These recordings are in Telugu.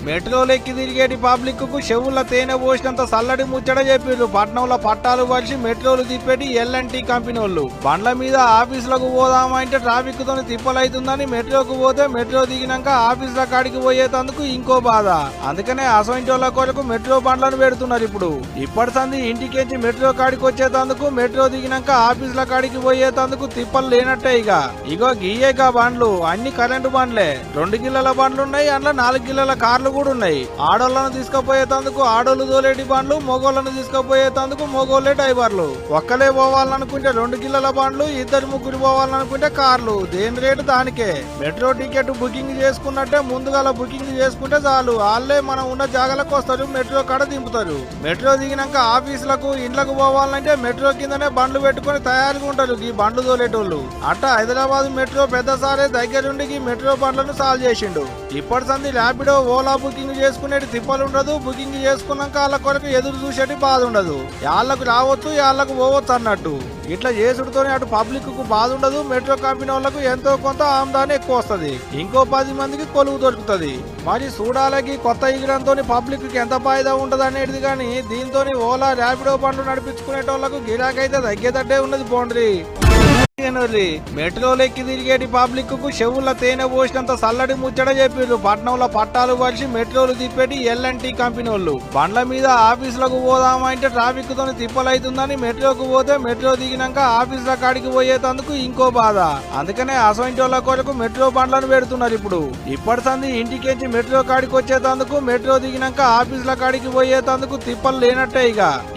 మెట్రోలెక్కి తిరిగేటి పబ్లిక్ కు చెవుల తేనె పోసినంత సల్లడి ముచ్చట చెప్పారు. పట్నంలో పట్టాలు పరిచి మెట్రోలు తిప్పేటి ఎల్ఎన్టీ కంపెనీ వాళ్ళు బండ్ల మీద ఆఫీసులకు పోదామంటే ట్రాఫిక్ తోని తిప్పలైతుందని మెట్రోకు పోతే మెట్రో దిగినాక ఆఫీసుల కాడికి పోయేటందుకు ఇంకో బాధ. అందుకనే అసోంటోళ్ల కొరకు మెట్రో బండ్లను పెడుతున్నారు. ఇప్పటి సంది ఇంటికెంచి మెట్రో కాడికి వచ్చేటందుకు మెట్రో దిగినాక ఆఫీసుల కాడికి పోయేటందుకు తిప్పలు లేనట్టే. ఇగో గీయేగా బండ్లు అన్ని కరెంటు బండ్లే. 2 గిల్లల బండ్లు ఉన్నాయి, అందులో 4 గిల్లల కార్లు కూడా ఉన్నాయి. ఆడోళ్లను తీసుకుపోయేటందుకు ఆడోళ్లు తోలేటి బండ్లు, మగోళ్లను తీసుకుపోయేటందుకు మగోళ్లే డ్రైవర్లు. ఒక్కలే పోవాలనుకుంటే 2 గిల్లల బండ్లు, 2-3 పోవాలనుకుంటే కార్లు. దేని రేటు దానికే. మెట్రో టికెట్ బుకింగ్ చేసుకున్నట్టే ముందుగా బుకింగ్ చేసుకుంటే చాలు, వాళ్ళే మనం ఉన్న జాగాలకు వస్తారు, మెట్రో కాడ దింపుతారు. మెట్రో దిగినాక ఆఫీసులకు ఇండ్లకు పోవాలంటే మెట్రో కిందనే బండ్లు పెట్టుకుని తయారుగా ఉంటారు ఈ బండ్లు తోలేటోళ్ళు. అట్ట హైదరాబాద్ మెట్రో పెద్ద సారే దగ్గరుండి మెట్రో బండ్లను సాల్వ్ చేసిండు. ఇప్పటి సంది ర్యాపిడో, ఓలా బుకింగ్ చేసుకునేటి తిప్పలు ఉండదు. బుకింగ్ చేసుకున్నాక వాళ్ళ కొరకు ఎదురు చూసేటి బాధ ఉండదు. వాళ్ళకు రావచ్చు, వాళ్ళకు పోవచ్చు అన్నట్టు. ఇట్లా చేసుడుతోనే అటు పబ్లిక్ కు బాధ ఉండదు. మెట్రో కంపెనీ వాళ్ళకు ఎంతో కొంత ఆమ్దాని ఎక్కువ వస్తుంది. ఇంకో 10 మందికి కొలువు దొరుకుతుంది. మరి చూడాలకి కొత్త ఎగిరంతో పబ్లిక్ కి ఎంత ఫాయిదా ఉంటది అనేది. కానీ దీంతో ఓలా, ర్యాపిడో బండ్లు నడిపించుకునేటోళ్లకు గిరాకైతే తగ్గేటట్టే ఉన్నది. పోండ్రి మెట్రోలెక్కి తిరిగేటి పబ్లిక్ కు చెవుల తేనె పోసినంత సల్లడి ముచ్చట చెప్పారు. పట్నంలో పట్టాలు పరిచి మెట్రోలు తిప్పేటి ఎల్ఎన్టీ కంపెనీ వాళ్ళు బండ్ల మీద ఆఫీసులకు పోదామంటే ట్రాఫిక్ తోని తిప్పలైతుందని మెట్రోకు పోతే మెట్రో దిగినాక ఆఫీసుల కాడికి పోయేటందుకు ఇంకో బాధ. అందుకనే అసోంటోళ్ల కొరకు మెట్రో బండ్లను పెడుతున్నారు. ఇప్పటి సంది ఇంటికెంచి మెట్రో కాడికి వచ్చేటందుకు మెట్రో దిగినాక ఆఫీసుల కాడికి పోయేటందుకు తిప్పలు లేనట్టే.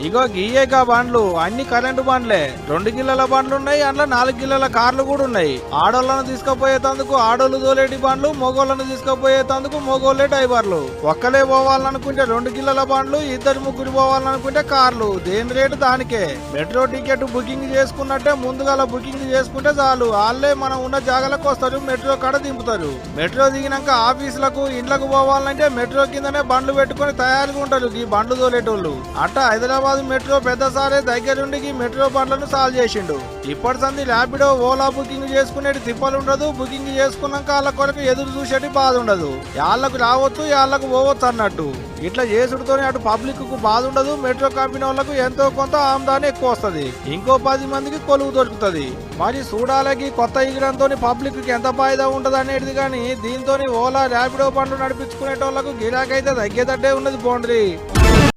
ఇగో గీయేగా బండ్లు అన్ని కరెంటు బండ్లే. 2 గిల్లల బండ్లు ఉన్నాయి, అందులో 4 గిల్లల కార్లు కూడా ఉన్నాయి. ఆడోళ్లను తీసుకుపోయేటందుకు ఆడోళ్లు తోలేటి బండ్లు, మగోళ్లను తీసుకుపోయేటందుకు మగోళ్లే డ్రైవర్లు. ఒక్కలే పోవాలనుకుంటే 2 గిల్లల బండ్లు, 2-3 పోవాలనుకుంటే కార్లు. దేని రేటు దానికే. మెట్రో టికెట్ బుకింగ్ చేసుకున్నట్టే ముందుగా బుకింగ్ చేసుకుంటే చాలు, వాళ్ళే మనం ఉన్న జాగాలకు వస్తారు, మెట్రో కాడ దింపుతారు. మెట్రో దిగినాక ఆఫీసులకు ఇండ్లకు పోవాలంటే మెట్రో కిందనే బండ్లు పెట్టుకుని తయారుగా ఉంటారు ఈ బండ్లు తోలేటోళ్ళు. అట్ట హైదరాబాద్ మెట్రో పెద్ద సారే దగ్గరుండి మెట్రో బండ్లను సాల్వ్ చేసిండు. ఇప్పటి సంది ర్యాపిడో, ఓలా బుకింగ్ చేసుకునేటి తిప్పలు ఉండదు. బుకింగ్ చేసుకున్నాక వాళ్ళ కొరకు ఎదురు చూసేటి బాధ ఉండదు. వాళ్ళకు రావచ్చు, వాళ్ళకు పోవచ్చు అన్నట్టు. ఇట్లా చేసుడుతోనే అటు పబ్లిక్ కు బాధ ఉండదు. మెట్రో కంపెనీ వాళ్ళకు ఎంతో కొంత ఆమ్దాని ఎక్కువ వస్తుంది. ఇంకో 10 మందికి కొలువు దొరుకుతుంది. మరి చూడాలకి కొత్త ఎగిరంతో పబ్లిక్ కి ఎంత ఫాయిదా ఉంటది అనేది. కానీ దీంతో ఓలా, ర్యాపిడో బండ్లు నడిపించుకునేటోళ్లకు గిరాకైతే తగ్గేటట్టే ఉన్నది. పోండ్రి